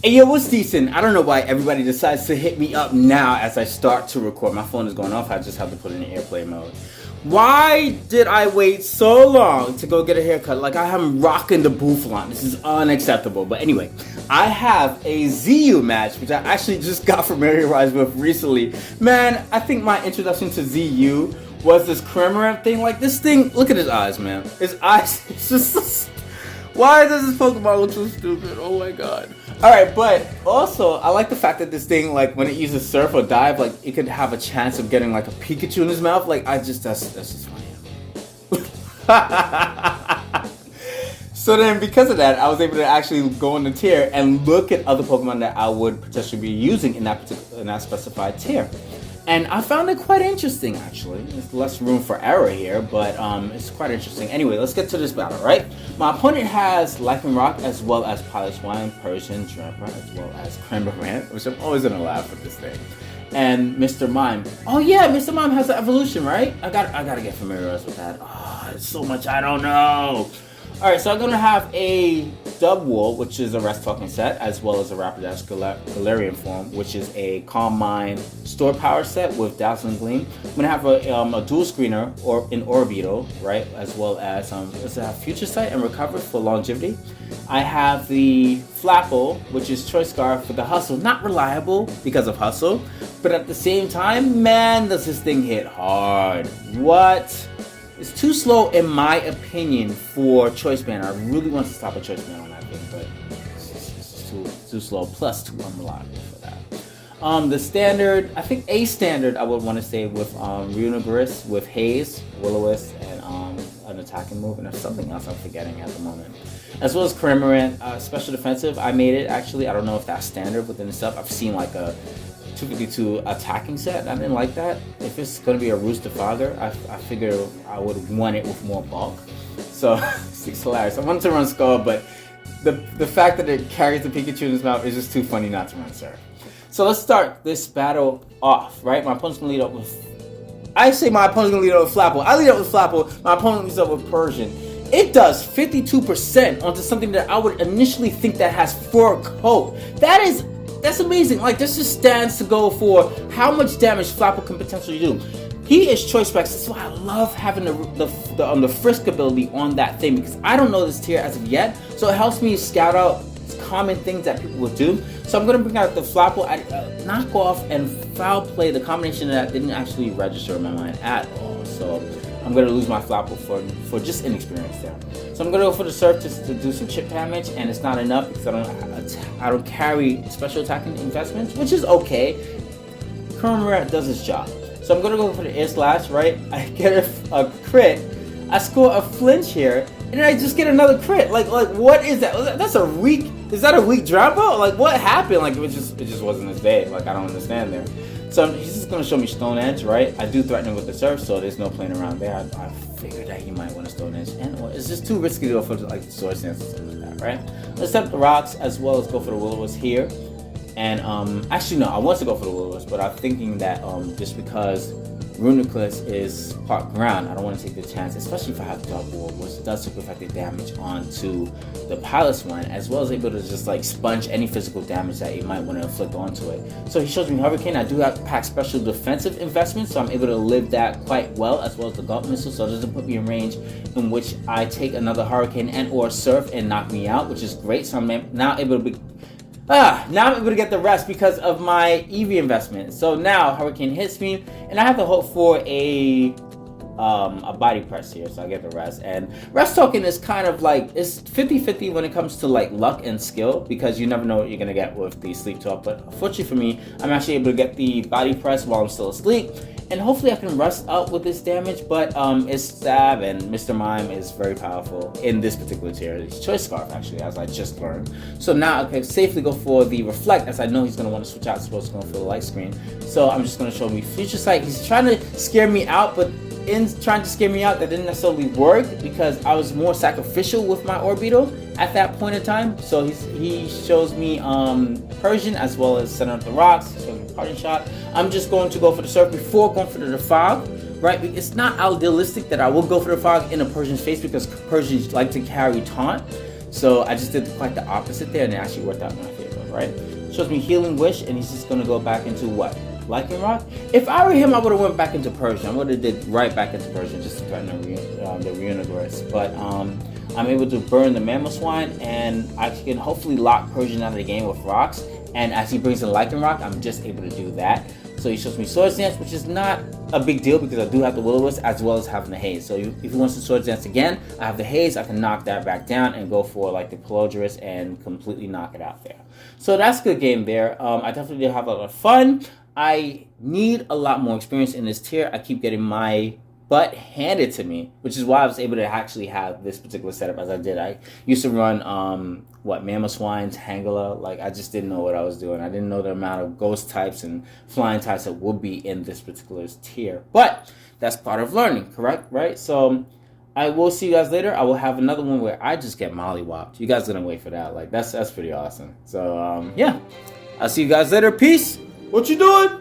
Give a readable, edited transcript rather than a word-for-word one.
Hey, yo, what's decent? I don't know why everybody decides to hit me up now as I start to record. My phone is going off. I just have to put it in airplane mode. Why did I wait so long to go get a haircut? Like, I am rocking the boufflant. This is unacceptable. But anyway, I have a ZU match, which I actually just got familiarized with recently. Man, I think my introduction to ZU was this Clamorant thing. Like, this thing, look at his eyes, man. His eyes, it's just... Why does this Pokemon look so stupid? Oh my god. Alright, but also, I like the fact that this thing, like, when it uses Surf or Dive, like, it could have a chance of getting, like, a Pikachu in his mouth. Like, that's just funny. So then, because of that, I was able to actually go in the tier and look at other Pokemon that I would potentially be using in that specified tier. And I found it quite interesting, actually. There's less room for error here, but it's quite interesting. Anyway, let's get to this battle, right? My opponent has Life and Rock, as well as Pilot's Wine, Persian, Drampa, as well as Clamorant, which I'm always gonna laugh with this thing. And Mr. Mime. Oh yeah, Mr. Mime has the evolution, right? I gotta get familiarized with that. Oh, there's so much I don't know. Alright, so I'm going to have a Dubwool, which is a Rest Talking set, as well as a Rapidash Galarian form, which is a Calm Mind Store Power set with Dazzling Gleam. I'm going to have a dual screener or in Orbeetle, right, as well as Future Sight and Recover for longevity. I have the Flapple, which is Choice Scarf for the Hustle. Not reliable because of Hustle, but at the same time, man, does this thing hit hard. What? It's too slow, in my opinion, for Choice Band. I really want to stop a Choice Band on that thing, but it's too slow, plus too unreliable for that. The standard, I think a standard I would want to say with Runigris, with Haze, Will-O-Wisp, and an attacking move, and there's something else I'm forgetting at the moment. As well as Clamorant, special defensive. I made it, actually. I don't know if that's standard within itself. I've seen like a 252 attacking set, and I didn't like that. If it's going to be a Rooster Fogger, I figured I would want it with more bulk. So, it's hilarious. I wanted to run Skull, but the fact that it carries the Pikachu in his mouth is just too funny not to run Surf. So let's start this battle off, right? My opponent's going to lead up with... I say my opponent's going to lead up with Flapple. I lead up with Flapple. My opponent leads up with Persian. It does 52% onto something that I would initially think that has fur coat. That's amazing. Like, this just stands to go for how much damage Flapple can potentially do. He is Choice Specs. That's why I love having the Frisk ability on that thing, because I don't know this tier as of yet. So it helps me scout out common things that people would do. So I'm going to bring out the Flapple, Knockoff, and Foul Play. The combination of that didn't actually register in my mind at all. So I'm going to lose my Flapple for just inexperience there. So I'm going to go for the Surf to do some chip damage, and it's not enough because I don't carry special attacking investments, which is okay. Clamorant does its job. So I'm going to go for the Air Slash, right? I get a crit. I score a flinch here, and then I just get another crit. Like what is that? That's a weak... Is that a weak Drampa? Like, what happened? Like, it just wasn't his day. Like, I don't understand there. So he's just going to show me Stone Edge, right? I do threaten him with the Surf, so there's no playing around there. I figured that he might want to Stone Edge. And it's just too risky to go for like the Sword Stance or something like that, right? Let's set up the rocks as well as go for the Will-O-Wisp here. And actually no, I want to go for the Will-O-Wisp, but I'm thinking that just because Runigris is part ground, I don't want to take the chance, especially if I have Dubwool, which does super effective damage onto the Pilot's Wine, as well as able to just like sponge any physical damage that you might want to inflict onto it. So he shows me Hurricane. I do have pack special defensive investments, so I'm able to live that quite well, as well as the Gauntlet Missile, so it doesn't put me in range in which I take another Hurricane and or Surf and knock me out, which is great. So I'm now able to be... now I'm able to get the rest because of my EV investment. So now Hurricane hits me, and I have to hope for a body press here, so I get the rest. And Rest Token is kind of like, it's 50-50 when it comes to like luck and skill, because you never know what you're gonna get with the Sleep Talk. But unfortunately for me, I'm actually able to get the body press while I'm still asleep, and hopefully I can rest up with this damage. But it's Stab, and Mr. Mime is very powerful in this particular tier. It's Choice Scarf, actually, as I just learned. So now I can safely go for the Reflect, as I know he's going to want to switch out, supposed to go for the Light Screen. So I'm just going to show me Future Sight. He's trying to scare me out, but in trying to scare me out, that didn't necessarily work, because I was more sacrificial with my Orbeetle at that point in time. So he shows me Persian, as well as Center of the Rocks. He shows me Parting Shot. I'm just going to go for the Surf before going for the Fog, right? It's not idealistic that I will go for the Fog in a Persian's face, because Persians like to carry Taunt. So I just did quite the opposite there, and it actually worked out in my favor, right? Shows me Healing Wish, and he's just gonna go back into what? Lichen Rock? If I were him, I would have went back into Persian. I would have did right back into Persian just to threaten the Reunigress. But I'm able to burn the Mamoswine, and I can hopefully lock Persian out of the game with rocks. And as he brings in Lichen Rock, I'm just able to do that. So he shows me Swords Dance, which is not a big deal because I do have the Will-O-Wisp as well as having the Haze. So if he wants to Swords Dance again, I have the Haze. I can knock that back down and go for like the Pelodris and completely knock it out there. So that's a good game there. I definitely did have a lot of fun. I need a lot more experience in this tier. I keep getting my butt handed to me, which is why I was able to actually have this particular setup as I did. I used to run Mamoswines, Hangula. Like, I just didn't know what I was doing. I didn't know the amount of ghost types and flying types that would be in this particular tier. But that's part of learning, correct? Right? So I will see you guys later. I will have another one where I just get mollywopped. You guys are gonna wait for that. Like, that's pretty awesome. So yeah, I'll see you guys later. Peace. What you doing?